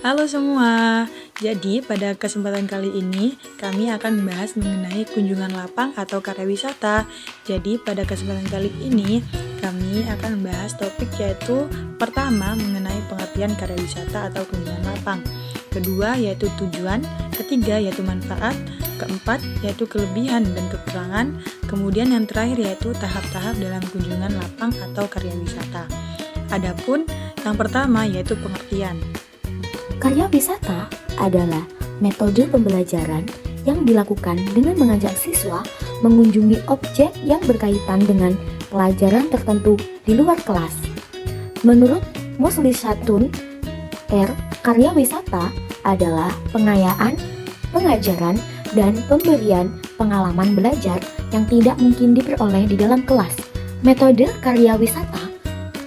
Halo semua, jadi pada kesempatan kali ini kami akan membahas mengenai kunjungan lapang atau karya wisata. Jadi pada kesempatan kali ini kami akan membahas topik yaitu pertama mengenai pengertian karya wisata atau kunjungan lapang. Kedua yaitu tujuan, ketiga yaitu manfaat, keempat yaitu kelebihan dan kekurangan, kemudian yang terakhir yaitu tahap-tahap dalam kunjungan lapang atau karya wisata. Adapun yang pertama yaitu pengertian. Karya wisata adalah metode pembelajaran yang dilakukan dengan mengajak siswa mengunjungi objek yang berkaitan dengan pelajaran tertentu di luar kelas. Menurut Muslishatun R, karya wisata adalah pengayaan, pengajaran, dan pemberian pengalaman belajar yang tidak mungkin diperoleh di dalam kelas. Metode karya wisata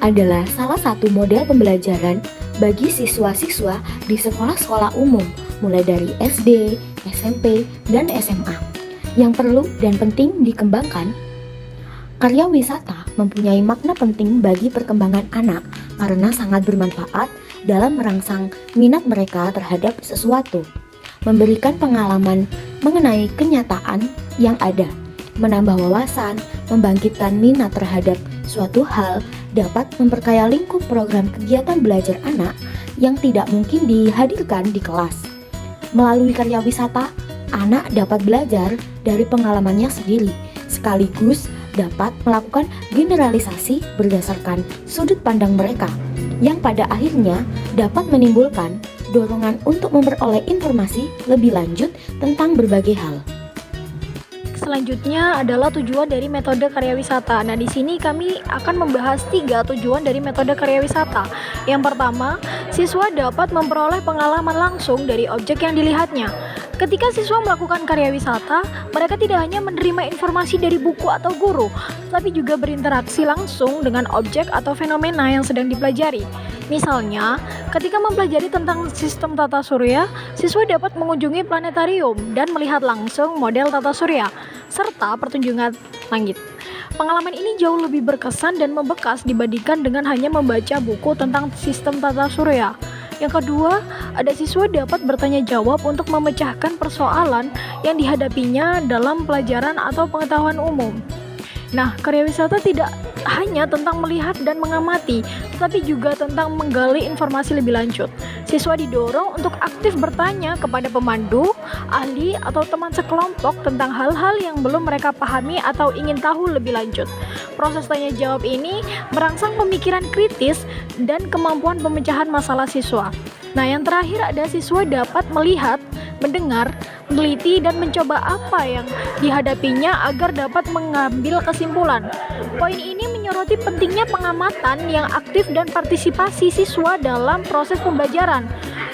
adalah salah satu model pembelajaran bagi siswa-siswa di sekolah-sekolah umum mulai dari SD, SMP, dan SMA yang perlu dan penting dikembangkan. Karya wisata mempunyai makna penting bagi perkembangan anak karena sangat bermanfaat dalam merangsang minat mereka terhadap sesuatu, memberikan pengalaman mengenai kenyataan yang ada, menambah wawasan, membangkitkan minat terhadap suatu hal, dapat memperkaya lingkup program kegiatan belajar anak yang tidak mungkin dihadirkan di kelas. Melalui karya wisata, anak dapat belajar dari pengalamannya sendiri, sekaligus dapat melakukan generalisasi berdasarkan sudut pandang mereka, yang pada akhirnya dapat menimbulkan dorongan untuk memperoleh informasi lebih lanjut tentang berbagai hal. Selanjutnya adalah tujuan dari metode karya wisata. Nah, di sini kami akan membahas 3 tujuan dari metode karya wisata. Yang pertama, siswa dapat memperoleh pengalaman langsung dari objek yang dilihatnya. Ketika siswa melakukan karya wisata, mereka tidak hanya menerima informasi dari buku atau guru, tapi juga berinteraksi langsung dengan objek atau fenomena yang sedang dipelajari. Misalnya, ketika mempelajari tentang sistem tata surya, siswa dapat mengunjungi planetarium dan melihat langsung model tata surya, serta pertunjukan langit. Pengalaman ini jauh lebih berkesan dan membekas dibandingkan dengan hanya membaca buku tentang sistem tata surya. Yang kedua, ada siswa dapat bertanya jawab untuk memecahkan persoalan yang dihadapinya dalam pelajaran atau pengetahuan umum. Nah, karya wisata tidak hanya tentang melihat dan mengamati, tapi juga tentang menggali informasi lebih lanjut. Siswa didorong untuk aktif bertanya kepada pemandu, ahli, atau teman sekelompok tentang hal-hal yang belum mereka pahami atau ingin tahu lebih lanjut. Proses tanya jawab ini merangsang pemikiran kritis dan kemampuan pemecahan masalah siswa. Nah, yang terakhir ada siswa dapat melihat, mendengar, meneliti, dan mencoba apa yang dihadapinya agar dapat mengambil kesimpulan. Poin ini menyoroti pentingnya pengamatan yang aktif dan partisipasi siswa dalam proses pembelajaran.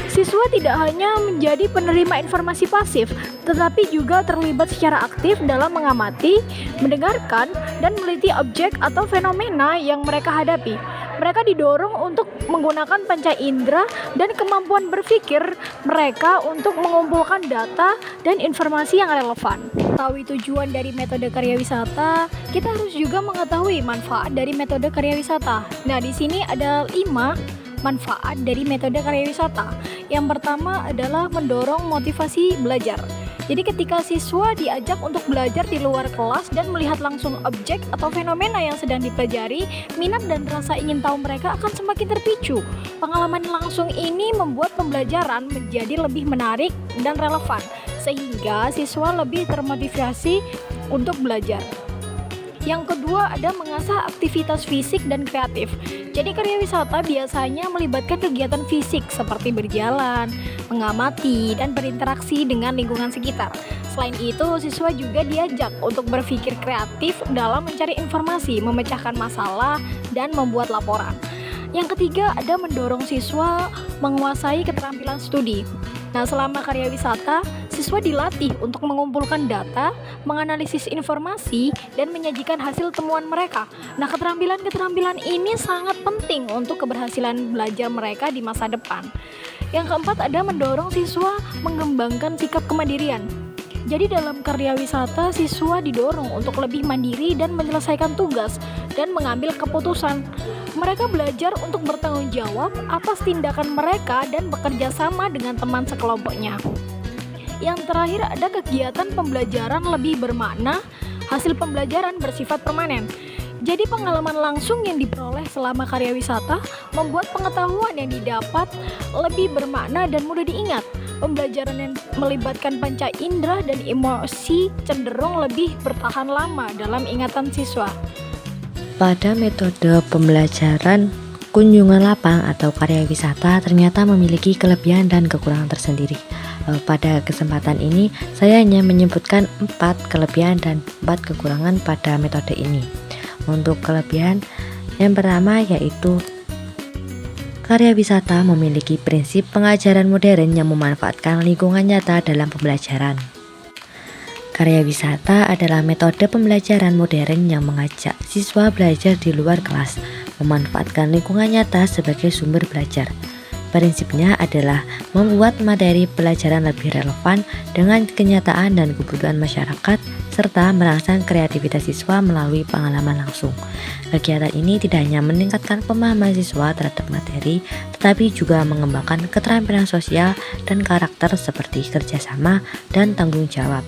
Siswa tidak hanya menjadi penerima informasi pasif, tetapi juga terlibat secara aktif dalam mengamati, mendengarkan, dan meneliti objek atau fenomena yang mereka hadapi. Mereka didorong untuk menggunakan panca indera dan kemampuan berpikir mereka untuk mengumpulkan data dan informasi yang relevan. Mengetahui tujuan dari metode karya wisata, kita harus juga mengetahui manfaat dari metode karya wisata. Nah, di sini ada 5 manfaat dari metode karya wisata. Yang pertama adalah mendorong motivasi belajar. Jadi ketika siswa diajak untuk belajar di luar kelas dan melihat langsung objek atau fenomena yang sedang dipelajari, minat dan rasa ingin tahu mereka akan semakin terpicu. Pengalaman langsung ini membuat pembelajaran menjadi lebih menarik dan relevan, sehingga siswa lebih termotivasi untuk belajar. Yang kedua ada mengasah aktivitas fisik dan kreatif. Jadi karya wisata biasanya melibatkan kegiatan fisik seperti berjalan, mengamati, dan berinteraksi dengan lingkungan sekitar. Selain itu, siswa juga diajak untuk berpikir kreatif dalam mencari informasi, memecahkan masalah, dan membuat laporan. Yang ketiga ada mendorong siswa menguasai keterampilan studi. Nah, selama karya wisata, siswa dilatih untuk mengumpulkan data, menganalisis informasi, dan menyajikan hasil temuan mereka. Nah, keterampilan-keterampilan ini sangat penting untuk keberhasilan belajar mereka di masa depan. Yang keempat ada mendorong siswa mengembangkan sikap kemandirian. Jadi dalam karya wisata, siswa didorong untuk lebih mandiri dan menyelesaikan tugas dan mengambil keputusan. Mereka belajar untuk bertanggung jawab atas tindakan mereka dan bekerja sama dengan teman sekelompoknya. Yang terakhir ada kegiatan pembelajaran lebih bermakna, hasil pembelajaran bersifat permanen. Jadi pengalaman langsung yang diperoleh selama karya wisata membuat pengetahuan yang didapat lebih bermakna dan mudah diingat. Pembelajaran yang melibatkan panca indera dan emosi cenderung lebih bertahan lama dalam ingatan siswa. Pada metode pembelajaran, kunjungan lapang atau karya wisata ternyata memiliki kelebihan dan kekurangan tersendiri. Pada kesempatan ini, saya hanya menyebutkan 4 kelebihan dan 4 kekurangan pada metode ini. Untuk kelebihan, yang pertama yaitu karya wisata memiliki prinsip pengajaran modern yang memanfaatkan lingkungan nyata dalam pembelajaran. Karya wisata adalah metode pembelajaran modern yang mengajak siswa belajar di luar kelas, memanfaatkan lingkungan nyata sebagai sumber belajar. Prinsipnya adalah membuat materi pelajaran lebih relevan dengan kenyataan dan kebutuhan masyarakat, serta merangsang kreativitas siswa melalui pengalaman langsung. Kegiatan ini tidak hanya meningkatkan pemahaman siswa terhadap materi, tetapi juga mengembangkan keterampilan sosial dan karakter seperti kerjasama dan tanggung jawab.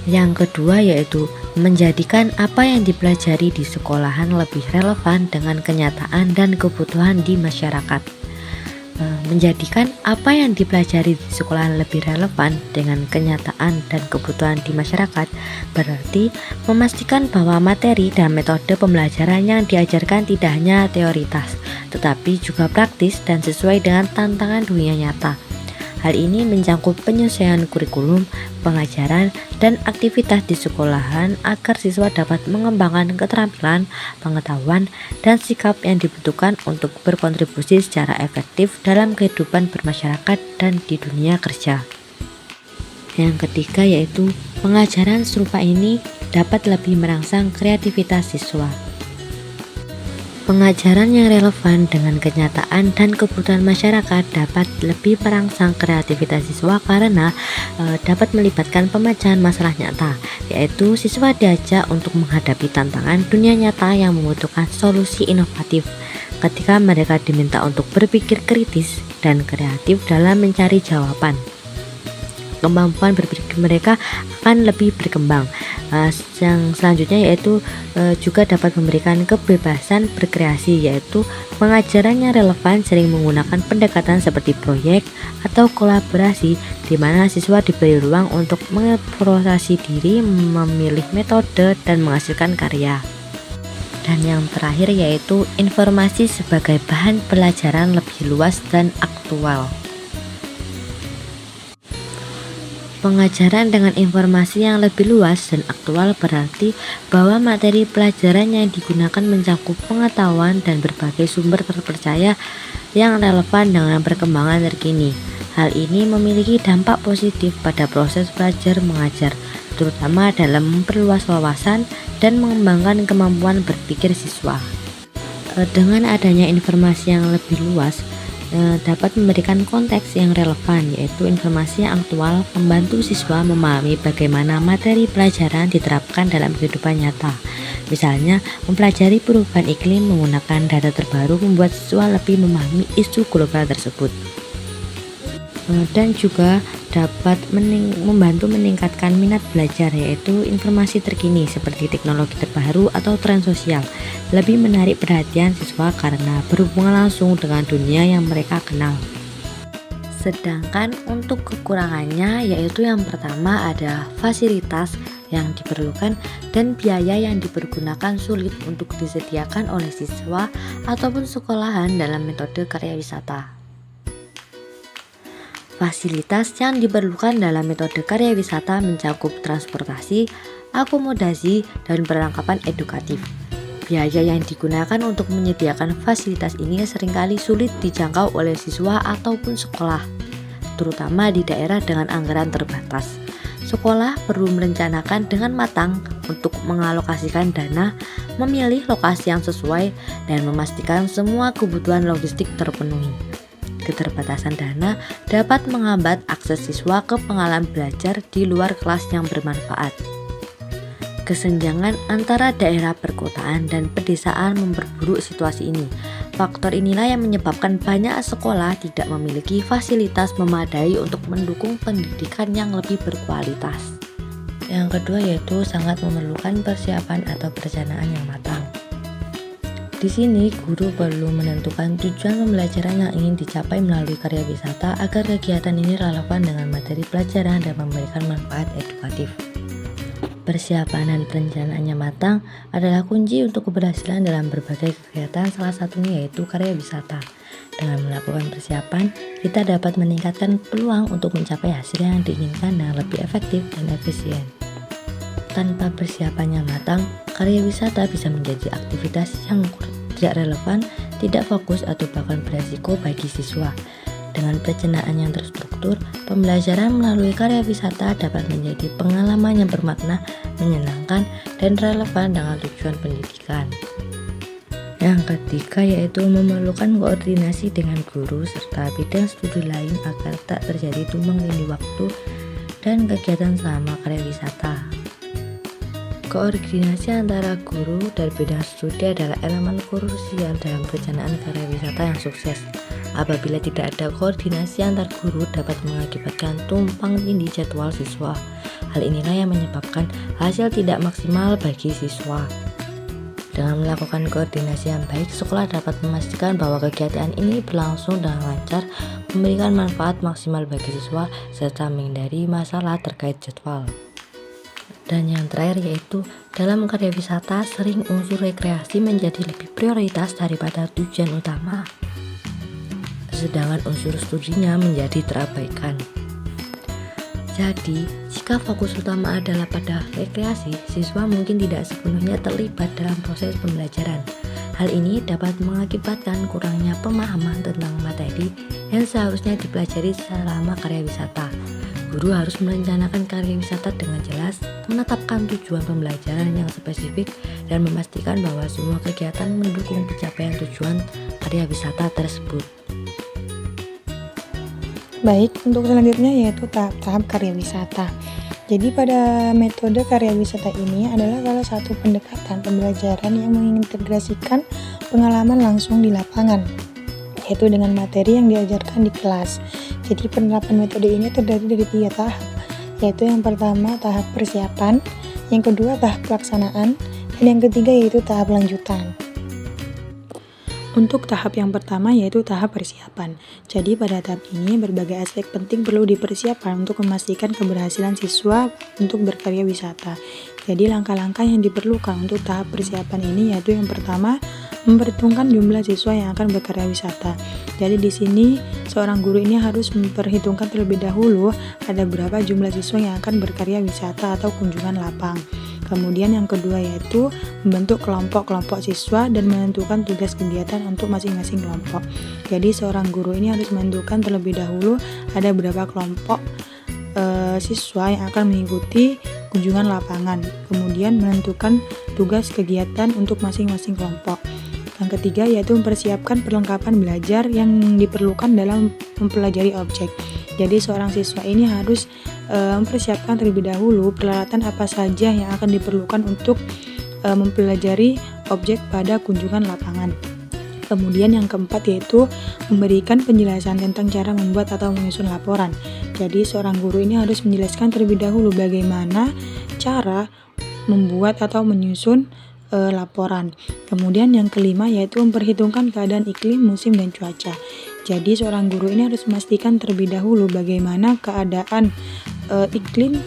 Yang kedua yaitu menjadikan apa yang dipelajari di sekolahan lebih relevan dengan kenyataan dan kebutuhan di masyarakat. Menjadikan apa yang dipelajari di sekolahan lebih relevan dengan kenyataan dan kebutuhan di masyarakat berarti memastikan bahwa materi dan metode pembelajaran yang diajarkan tidak hanya teoritas, tetapi juga praktis dan sesuai dengan tantangan dunia nyata. Hal ini mencakup penyesuaian kurikulum, pengajaran, dan aktivitas di sekolahan agar siswa dapat mengembangkan keterampilan, pengetahuan, dan sikap yang dibutuhkan untuk berkontribusi secara efektif dalam kehidupan bermasyarakat dan di dunia kerja. Yang ketiga yaitu pengajaran serupa ini dapat lebih merangsang kreativitas siswa. Pengajaran yang relevan dengan kenyataan dan kebutuhan masyarakat dapat lebih merangsang kreativitas siswa karena dapat melibatkan pemecahan masalah nyata, yaitu siswa diajak untuk menghadapi tantangan dunia nyata yang membutuhkan solusi inovatif. Ketika mereka diminta untuk berpikir kritis dan kreatif dalam mencari jawaban, kemampuan berpikir mereka akan lebih berkembang. Yang selanjutnya yaitu juga dapat memberikan kebebasan berkreasi, yaitu pengajaran yang relevan sering menggunakan pendekatan seperti proyek atau kolaborasi di mana siswa diberi ruang untuk mengeksplorasi diri, memilih metode, dan menghasilkan karya. Dan yang terakhir yaitu informasi sebagai bahan pelajaran lebih luas dan aktual. Pengajaran dengan informasi yang lebih luas dan aktual berarti bahwa materi pelajaran yang digunakan mencakup pengetahuan dan berbagai sumber terpercaya yang relevan dengan perkembangan terkini. Hal ini memiliki dampak positif pada proses belajar mengajar, terutama dalam memperluas wawasan dan mengembangkan kemampuan berpikir siswa. Dengan adanya informasi yang lebih luas, dapat memberikan konteks yang relevan, yaitu informasi yang aktual, membantu siswa memahami bagaimana materi pelajaran diterapkan dalam kehidupan nyata. Misalnya, mempelajari perubahan iklim menggunakan data terbaru membuat siswa lebih memahami isu global tersebut. Dan juga dapat membantu meningkatkan minat belajar, yaitu informasi terkini seperti teknologi terbaru atau tren sosial lebih menarik perhatian siswa karena berhubungan langsung dengan dunia yang mereka kenal. Sedangkan untuk kekurangannya yaitu yang pertama ada fasilitas yang diperlukan dan biaya yang dipergunakan sulit untuk disediakan oleh siswa ataupun sekolahan dalam metode karya wisata. Fasilitas yang diperlukan dalam metode karya wisata mencakup transportasi, akomodasi, dan perlengkapan edukatif. Biaya yang digunakan untuk menyediakan fasilitas ini seringkali sulit dijangkau oleh siswa ataupun sekolah, terutama di daerah dengan anggaran terbatas. Sekolah perlu merencanakan dengan matang untuk mengalokasikan dana, memilih lokasi yang sesuai, dan memastikan semua kebutuhan logistik terpenuhi. Keterbatasan dana dapat menghambat akses siswa ke pengalaman belajar di luar kelas yang bermanfaat. Kesenjangan antara daerah perkotaan dan pedesaan memperburuk situasi ini. Faktor inilah yang menyebabkan banyak sekolah tidak memiliki fasilitas memadai untuk mendukung pendidikan yang lebih berkualitas. Yang kedua yaitu sangat memerlukan persiapan atau perencanaan yang matang. Di sini, guru perlu menentukan tujuan pembelajaran yang ingin dicapai melalui karya wisata agar kegiatan ini relevan dengan materi pelajaran dan memberikan manfaat edukatif. Persiapan dan perencanaannya matang adalah kunci untuk keberhasilan dalam berbagai kegiatan, salah satunya yaitu karya wisata. Dengan melakukan persiapan, kita dapat meningkatkan peluang untuk mencapai hasil yang diinginkan dengan lebih efektif dan efisien. Tanpa persiapan yang matang, karya wisata bisa menjadi aktivitas yang tidak relevan, tidak fokus, atau bahkan beresiko bagi siswa. Dengan perencanaan yang terstruktur, pembelajaran melalui karya wisata dapat menjadi pengalaman yang bermakna, menyenangkan, dan relevan dengan tujuan pendidikan. Yang ketiga yaitu memerlukan koordinasi dengan guru serta bidang studi lain agar tak terjadi tumpang tindih waktu dan kegiatan selama karya wisata. Koordinasi antara guru dan bidang studi adalah elemen krusial dalam perencanaan karya wisata yang sukses. Apabila tidak ada koordinasi antar guru dapat mengakibatkan tumpang tindih jadwal siswa. Hal inilah yang menyebabkan hasil tidak maksimal bagi siswa. Dengan melakukan koordinasi yang baik, sekolah dapat memastikan bahwa kegiatan ini berlangsung dengan lancar, memberikan manfaat maksimal bagi siswa, serta menghindari masalah terkait jadwal. Dan yang terakhir yaitu dalam karya wisata sering unsur rekreasi menjadi lebih prioritas daripada tujuan utama, sedangkan unsur studinya menjadi terabaikan. Jadi, jika fokus utama adalah pada rekreasi, siswa mungkin tidak sepenuhnya terlibat dalam proses pembelajaran. Hal ini dapat mengakibatkan kurangnya pemahaman tentang materi yang seharusnya dipelajari selama karya wisata. Guru harus merencanakan karya wisata dengan jelas, menetapkan tujuan pembelajaran yang spesifik, dan memastikan bahwa semua kegiatan mendukung pencapaian tujuan karya wisata tersebut. Baik, untuk selanjutnya yaitu tahap-tahap karya wisata. Jadi pada metode karya wisata ini adalah salah satu pendekatan pembelajaran yang mengintegrasikan pengalaman langsung di lapangan, yaitu dengan materi yang diajarkan di kelas. Jadi penerapan metode ini terdiri dari 3 tahap, yaitu yang pertama tahap persiapan, yang kedua tahap pelaksanaan, dan yang ketiga yaitu tahap lanjutan. Untuk tahap yang pertama yaitu tahap persiapan. Jadi pada tahap ini berbagai aspek penting perlu dipersiapkan untuk memastikan keberhasilan siswa untuk berkarya wisata. Jadi langkah-langkah yang diperlukan untuk tahap persiapan ini yaitu yang pertama, memperhitungkan jumlah siswa yang akan berkarya wisata. Jadi di sini seorang guru ini harus memperhitungkan terlebih dahulu ada berapa jumlah siswa yang akan berkarya wisata atau kunjungan lapang. Kemudian yang kedua yaitu membentuk kelompok-kelompok siswa dan menentukan tugas kegiatan untuk masing-masing kelompok. Jadi seorang guru ini harus menentukan terlebih dahulu ada berapa kelompok siswa yang akan mengikuti kunjungan lapangan. Kemudian menentukan tugas kegiatan untuk masing-masing kelompok. Yang ketiga yaitu mempersiapkan perlengkapan belajar yang diperlukan dalam mempelajari objek. Jadi seorang siswa ini harus mempersiapkan terlebih dahulu peralatan apa saja yang akan diperlukan untuk mempelajari objek pada kunjungan lapangan. Kemudian yang keempat yaitu memberikan penjelasan tentang cara membuat atau menyusun laporan. Jadi seorang guru ini harus menjelaskan terlebih dahulu bagaimana cara membuat atau menyusun laporan. Kemudian yang kelima yaitu memperhitungkan keadaan iklim, musim, dan cuaca. Jadi seorang guru ini harus memastikan terlebih dahulu bagaimana keadaan iklim,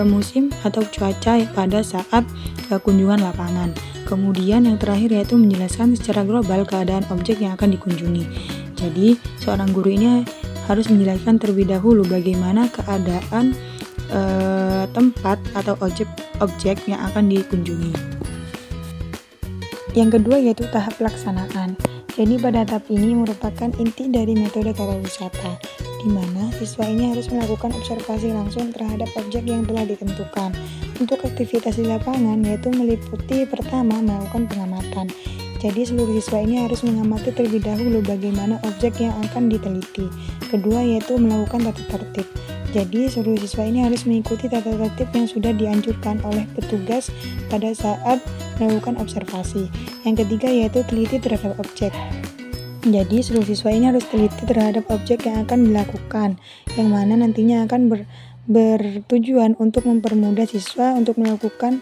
musim, atau cuaca pada saat kunjungan lapangan. Kemudian yang terakhir yaitu menjelaskan secara global keadaan objek yang akan dikunjungi. Jadi seorang guru ini harus menjelaskan terlebih dahulu bagaimana keadaan tempat atau objek yang akan dikunjungi. Yang kedua yaitu tahap pelaksanaan. Jadi pada tahap ini merupakan inti dari metode karya wisata, di mana siswa ini harus melakukan observasi langsung terhadap objek yang telah ditentukan. Untuk aktivitas di lapangan yaitu meliputi pertama melakukan pengamatan. Jadi seluruh siswa ini harus mengamati terlebih dahulu bagaimana objek yang akan diteliti. Kedua yaitu melakukan tata tertib. Jadi seluruh siswa ini harus mengikuti tata tertib yang sudah dianjurkan oleh petugas pada saat melakukan observasi. Yang ketiga yaitu teliti terhadap objek. Jadi seluruh siswa ini harus teliti terhadap objek yang akan dilakukan, yang mana nantinya akan bertujuan untuk mempermudah siswa untuk melakukan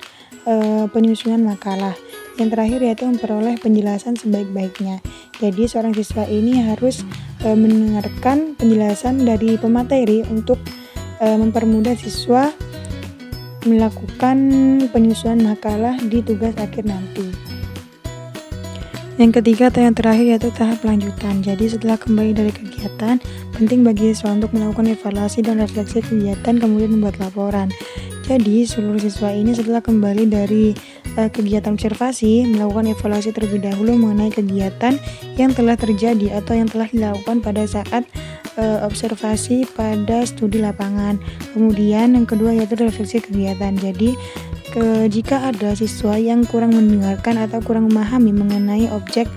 penyusunan makalah. Yang terakhir yaitu memperoleh penjelasan sebaik-baiknya. Jadi seorang siswa ini harus mendengarkan penjelasan dari pemateri untuk mempermudah siswa melakukan penyusunan makalah di tugas akhir nanti. Yang ketiga atau yang terakhir yaitu tahap lanjutan. Jadi setelah kembali dari kegiatan, penting bagi siswa untuk melakukan evaluasi dan refleksi kegiatan kemudian membuat laporan. Jadi seluruh siswa ini setelah kembali dari kegiatan observasi melakukan evaluasi terlebih dahulu mengenai kegiatan yang telah terjadi atau yang telah dilakukan pada saat observasi pada studi lapangan. Kemudian yang kedua yaitu refleksi kegiatan. Jadi jika ada siswa yang kurang mendengarkan atau kurang memahami mengenai objek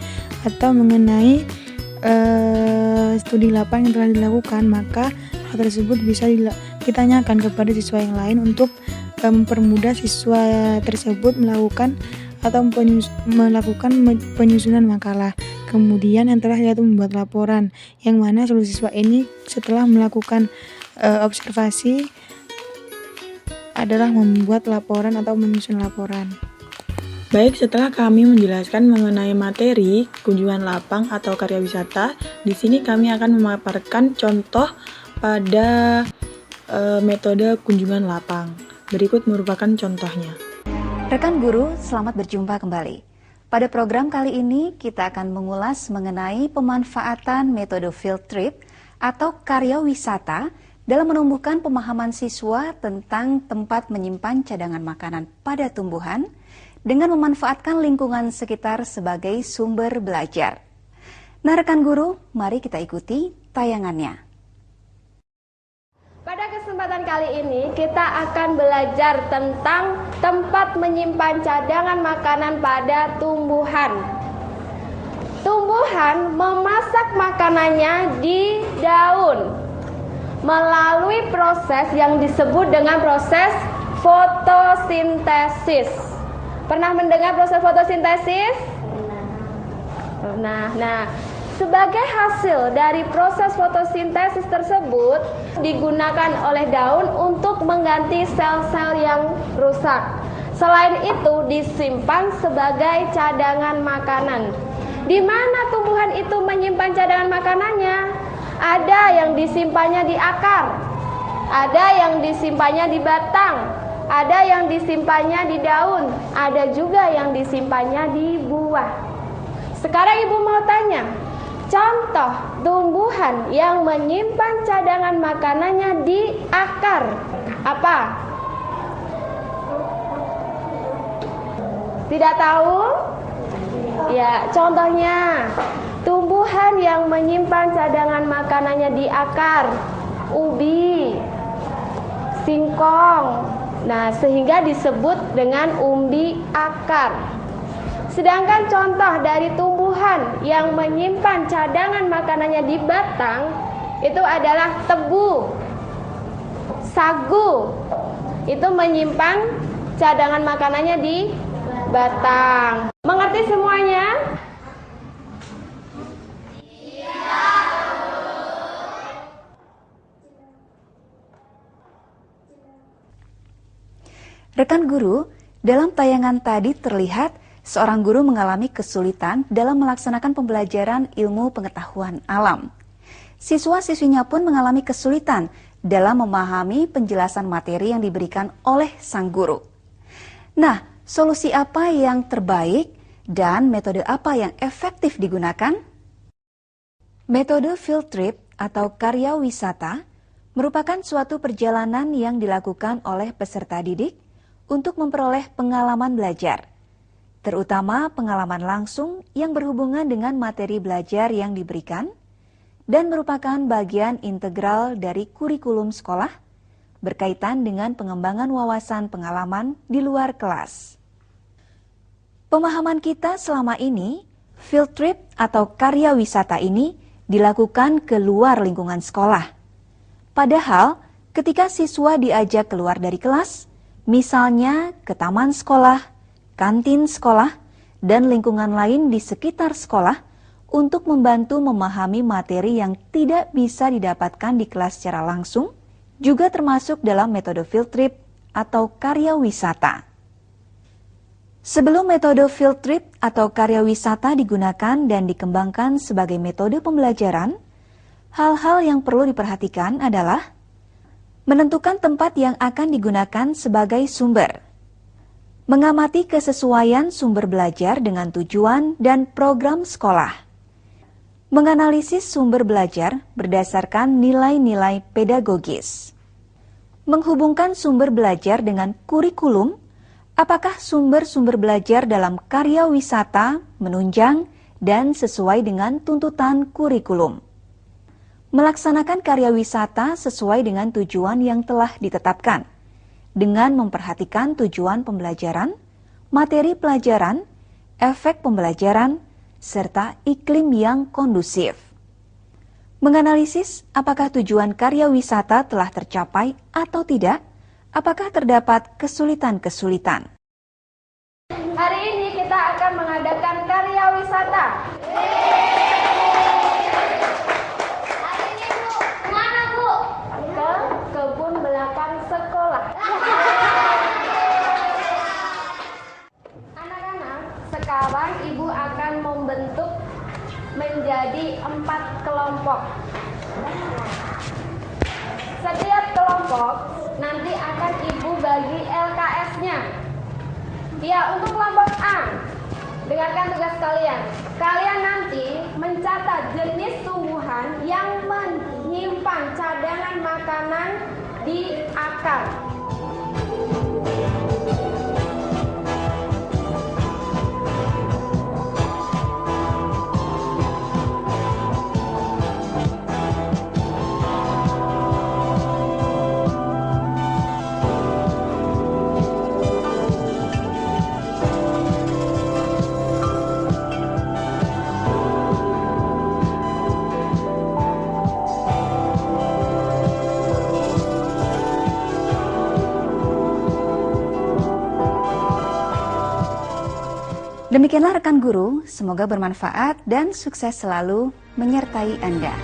atau mengenai studi lapangan yang telah dilakukan, maka hal tersebut bisa ditanyakan kepada siswa yang lain untuk mempermudah siswa tersebut melakukan penyusunan makalah. Kemudian yang terakhir yaitu membuat laporan, yang mana seluruh siswa ini setelah melakukan observasi adalah membuat laporan atau menyusun laporan. Baik, setelah kami menjelaskan mengenai materi kunjungan lapang atau karya wisata, di sini kami akan memaparkan contoh pada metode kunjungan lapang. Berikut merupakan contohnya. Rekan guru, selamat berjumpa kembali. Pada program kali ini kita akan mengulas mengenai pemanfaatan metode field trip atau karya wisata dalam menumbuhkan pemahaman siswa tentang tempat menyimpan cadangan makanan pada tumbuhan dengan memanfaatkan lingkungan sekitar sebagai sumber belajar. Nah rekan guru, mari kita ikuti tayangannya. Pada kesempatan kali ini kita akan belajar tentang tempat menyimpan cadangan makanan pada tumbuhan. Tumbuhan memasak makanannya di daun melalui proses yang disebut dengan proses fotosintesis. Pernah mendengar proses fotosintesis? Nah, sebagai hasil dari proses fotosintesis tersebut digunakan oleh daun untuk mengganti sel-sel yang rusak. Selain itu disimpan sebagai cadangan makanan. Di mana tumbuhan itu menyimpan cadangan makanannya? Ada yang disimpannya di akar, ada yang disimpannya di batang, ada yang disimpannya di daun, ada juga yang disimpannya di buah. Sekarang ibu mau tanya, contoh tumbuhan yang menyimpan cadangan makanannya di akar apa? Tidak tahu? Ya, contohnya tumbuhan yang menyimpan cadangan makanannya di akar, ubi, singkong. Nah, sehingga disebut dengan umbi akar. Sedangkan contoh dari tumbuhan yang menyimpan cadangan makanannya di batang itu adalah tebu, sagu. Itu menyimpan cadangan makanannya di batang. Mengerti semuanya? Rekan guru, dalam tayangan tadi terlihat seorang guru mengalami kesulitan dalam melaksanakan pembelajaran ilmu pengetahuan alam. Siswa-siswinya pun mengalami kesulitan dalam memahami penjelasan materi yang diberikan oleh sang guru. Nah, solusi apa yang terbaik dan metode apa yang efektif digunakan? Metode field trip atau karya wisata merupakan suatu perjalanan yang dilakukan oleh peserta didik untuk memperoleh pengalaman belajar, terutama pengalaman langsung yang berhubungan dengan materi belajar yang diberikan dan merupakan bagian integral dari kurikulum sekolah berkaitan dengan pengembangan wawasan pengalaman di luar kelas. Pemahaman kita selama ini Field trip atau karya wisata ini dilakukan keluar lingkungan sekolah. Padahal, ketika siswa diajak keluar dari kelas, misalnya ke taman sekolah, kantin sekolah, dan lingkungan lain di sekitar sekolah untuk membantu memahami materi yang tidak bisa didapatkan di kelas secara langsung, juga termasuk dalam metode field trip atau karya wisata. Sebelum metode field trip atau karya wisata digunakan dan dikembangkan sebagai metode pembelajaran, hal-hal yang perlu diperhatikan adalah menentukan tempat yang akan digunakan sebagai sumber, mengamati kesesuaian sumber belajar dengan tujuan dan program sekolah, menganalisis sumber belajar berdasarkan nilai-nilai pedagogis, menghubungkan sumber belajar dengan kurikulum. Apakah sumber-sumber belajar dalam karya wisata menunjang dan sesuai dengan tuntutan kurikulum? Melaksanakan karya wisata sesuai dengan tujuan yang telah ditetapkan, dengan memperhatikan tujuan pembelajaran, materi pelajaran, efek pembelajaran, serta iklim yang kondusif. Menganalisis apakah tujuan karya wisata telah tercapai atau tidak, apakah terdapat kesulitan-kesulitan. Hari ini kita akan mengadakan karya wisata. Hari ini Bu, kemana Bu? Ke kebun belakang sekolah. Anak-anak, sekarang Ibu akan membentuk menjadi 4 kelompok. Setiap kelompok nanti akan Ibu bagi LKS-nya. Ya, untuk kelompok A, dengarkan tugas kalian. Kalian nanti mencatat jenis tumbuhan yang menyimpan cadangan makanan di akar. Demikianlah rekan guru, semoga bermanfaat dan sukses selalu menyertai Anda.